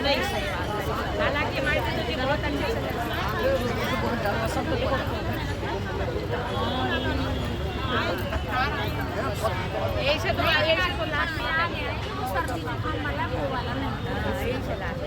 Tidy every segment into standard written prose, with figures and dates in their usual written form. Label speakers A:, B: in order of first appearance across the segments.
A: नहीं सही बात है। हालांकि हमारी जिंदगी बहुत अच्छी से ऐसे तो लास्ट में आ गया सर्दी जुकाम वाला वो वाला नहीं ऐसे लास्ट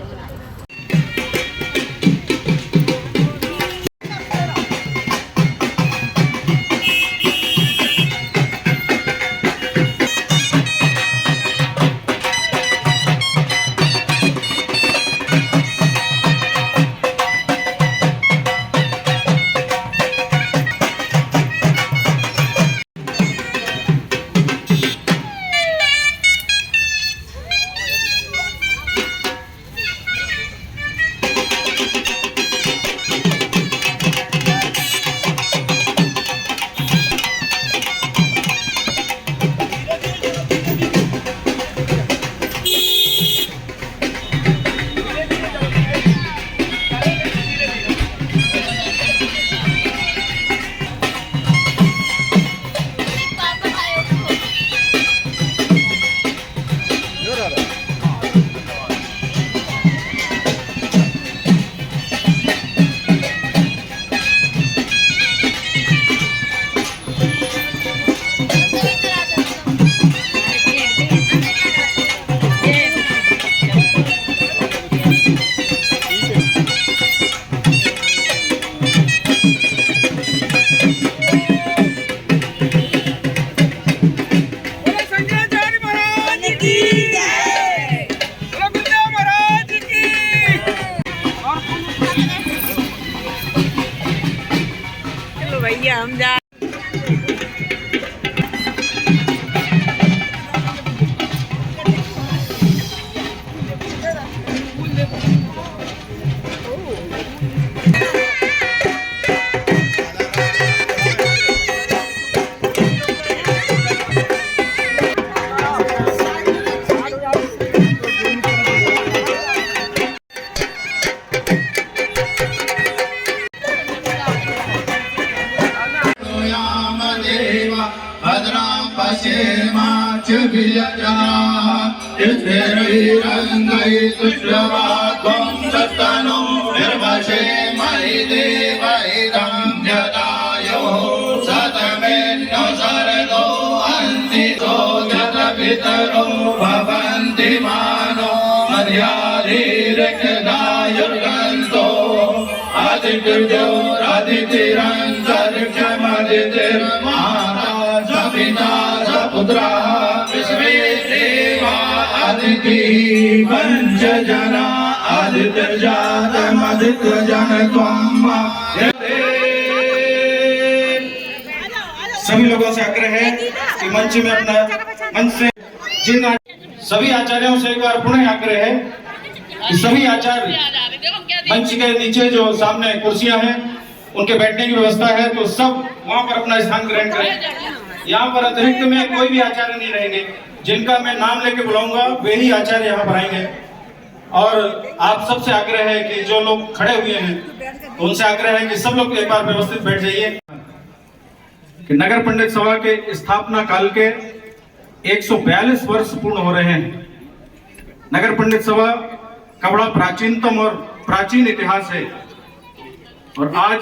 A: भैया हम जा
B: भवन्ति मानो मर्यादिर्गदायुर्गन्तो आदित्यज्योतिरन्तरिक्षमदितिर्माता सपिता सपुत्रः विश्वे देवा अदिति पञ्चजना आदित्यजातमदित्यजनत्वं
C: सभी लोगों से आग्रह है कि मंच में अपना मंच से जिन सभी आचार्यों से एक बार पुनः आग्रह है कि सभी आचार्य मंच के नीचे जो सामने कुर्सियां हैं उनके बैठने की व्यवस्था है तो सब वहां पर अपना स्थान ग्रहण करें। यहाँ पर अतिरिक्त में कोई भी आचार्य नहीं रहेंगे, जिनका मैं नाम लेके बुलाऊंगा वे ही आचार्य यहाँ पर आएंगे। और आप सबसे आग्रह है कि जो लोग खड़े हुए हैं उनसे आग्रह है कि सब लोग एक बार व्यवस्थित बैठ जाइए। कि नगर पंडित सभा के स्थापना काल के 142 वर्ष पूर्ण हो रहे हैं। नगर पंडित सभा का बड़ा प्राचीनतम और प्राचीन इतिहास है और आज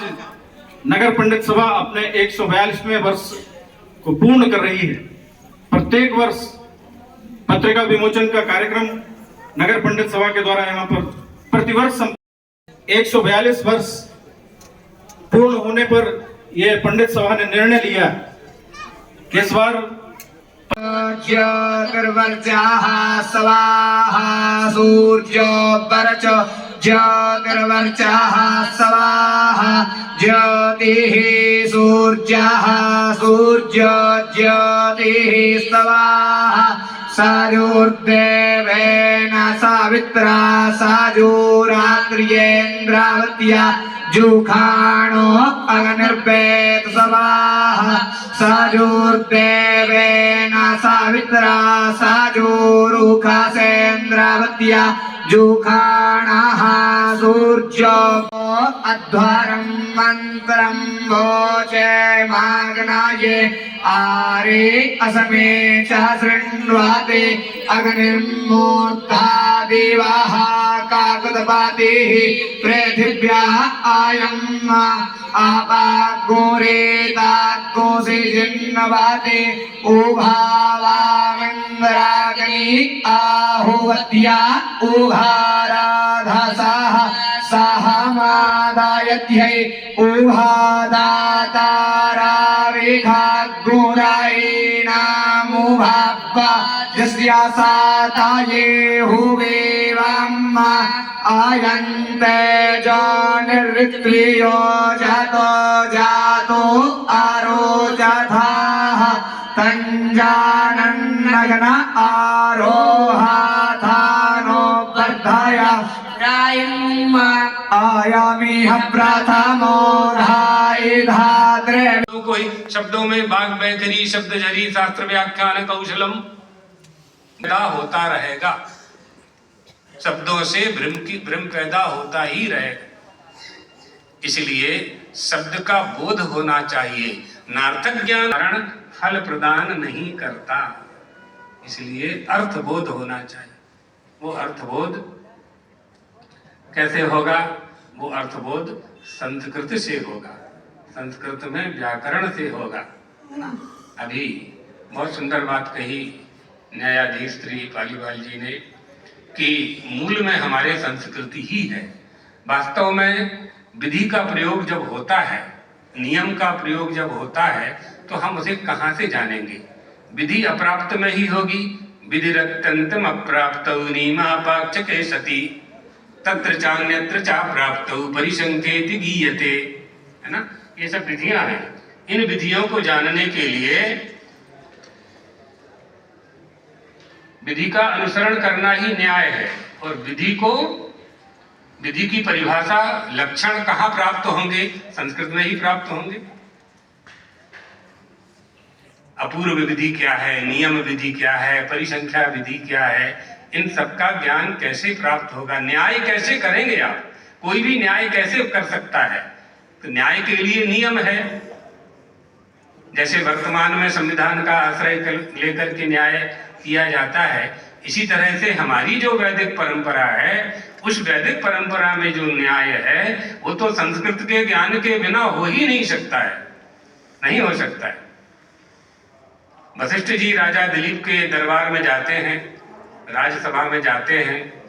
C: नगर पंडित सभा अपने 142वें वर्ष को पूर्ण कर रही है। प्रत्येक वर्ष पत्रिका विमोचन का कार्यक्रम नगर पंडित सभा के द्वारा यहाँ पर प्रतिवर्ष 142 वर्ष पूर्ण होने पर यह पंडित सभा ने निर्णय लिया कि इस बार
B: ज्योतिर्वर्चाः स्वाहा सूर्योऽपरच ज्योतिर्वर्चाः स्वाहा ज्योतिः सूर्यः सूर्यो ज्योतिः स्वाहा साजोर्देवेन सावित्रा साजोरात्र्येन्द्रावत्या जुखाणो अग्निर्वेद स्वाहा साजोर्देवेन सावित्रा साजोरुखासेन्द्रावत्या जुखाणः सूर्यो अध्वरं मन्त्रं वोचे माग्नाये आरे असमे च शृण्वते अग्निर्मूर्धा देवाः काकुत्पातिः पृथिव्याः आयम् आपागोरेतागोसिजिन्नवाते उभावामिन्द्राग्नि आहुवत्या उभाराधसाः सहमादायत्यै उभादाताराविखागुरायणामुभाप्पा यस्या साताये हुवेवम् आयन्ते जानिर्त्रियो जातो आरोजथाः तञ्जानन्नगन आरोहाथानो वर्धय रायम् आयामिह प्रथमो धायधाद्रे।
D: कोई शब्दों में बाग बैखरी शब्द झरी शास्त्र व्याख्यान कौशलम पैदा होता रहेगा। शब्दों से भ्रम पैदा होता ही रहेगा। इसलिए शब्द का बोध होना चाहिए। नार्थक ज्ञान फल प्रदान नहीं करता, इसलिए अर्थबोध होना चाहिए। वो अर्थबोध कैसे होगा? वो अर्थबोध संस्कृत से होगा, संस्कृत में व्याकरण से होगा। अभी बहुत सुंदर बात कही न्यायाधीश श्री पालीवाल जी ने कि मूल में हमारे संस्कृति ही है। वास्तव में विधि का प्रयोग जब होता है, नियम का प्रयोग जब होता है, तो हम उसे कहाँ से जानेंगे? विधि अप्राप्त में ही होगी। विधिरत्यंतम अप्राप्त नीमापाक्षके सती तत्र चान्यत्र चा प्राप्त परिसंकेति गीयते, है ना? ये सब विधियां हैं। इन विधियों को जानने के लिए विधि का अनुसरण करना ही न्याय है। और विधि की परिभाषा, लक्षण कहाँ प्राप्त होंगे? संस्कृत में ही प्राप्त होंगे। अपूर्व विधि क्या है, नियम विधि क्या है, परिसंख्या विधि क्या है, इन सबका ज्ञान कैसे प्राप्त होगा? न्याय कैसे करेंगे आप? कोई भी न्याय कैसे कर सकता है? तो न्याय के लिए नियम है। जैसे वर्तमान में संविधान का आश्रय लेकर के न्याय किया जाता है, इसी तरह से हमारी जो वैदिक परंपरा है, उस वैदिक परंपरा में जो न्याय है, वो तो संस्कृत के ज्ञान के बिना हो ही नहीं सकता है, नहीं हो सकता है। वशिष्ठ जी राजा दिलीप के दरबार में जाते हैं, राज्यसभा में जाते हैं।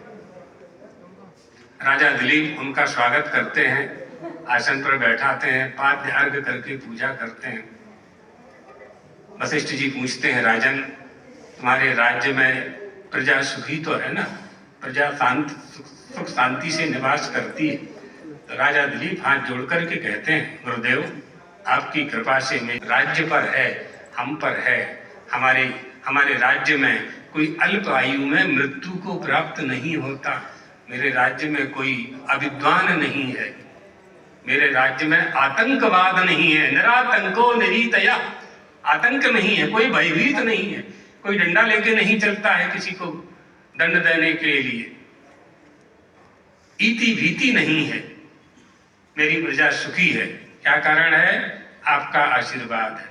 D: राजा दिलीप उनका स्वागत करते हैं, आसन पर बैठाते हैं, पाद्य अर्घ करके पूजा करते हैं। वशिष्ठ जी पूछते हैं, राजन तुम्हारे राज्य में प्रजा सुखी तो है ना? प्रजा सुख शांति से निवास करती है? तो राजा दिलीप हाथ जोड़ करके कहते हैं, गुरुदेव आपकी कृपा से मेरे राज्य पर है, हम पर है। हमारे राज्य में कोई अल्प आयु में मृत्यु को प्राप्त नहीं होता। मेरे राज्य में कोई अविद्वान नहीं है। मेरे राज्य में आतंकवाद नहीं है। निरातंको निरीतया, आतंक नहीं है, कोई भयभीत नहीं है, कोई डंडा लेके नहीं चलता है किसी को दंड देने के लिए। इति भीति नहीं है। मेरी प्रजा सुखी है। क्या कारण है? आपका आशीर्वाद है।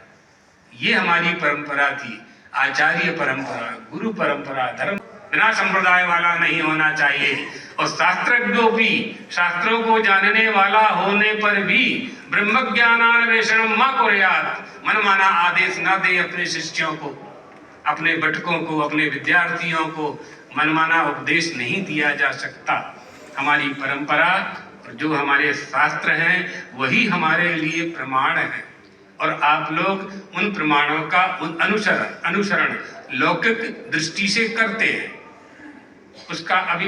D: ये हमारी परंपरा थी, आचार्य परंपरा, गुरु परंपरा। धर्म बिना संप्रदाय वाला नहीं होना चाहिए। और शास्त्रज्ञों भी, शास्त्रों को जानने वाला होने पर भी ब्रह्म ज्ञानान्वेषणम मा कुर्यात्, मनमाना आदेश न दे अपने शिष्यों को, अपने बटकों को, अपने विद्यार्थियों को मनमाना उपदेश नहीं दिया जा सकता। हमारी परंपरा और जो हमारे शास्त्र हैं वही हमारे लिए प्रमाण है। और आप लोग उन प्रमाणों का अनुसरण लौकिक दृष्टि से करते हैं, उसका अभी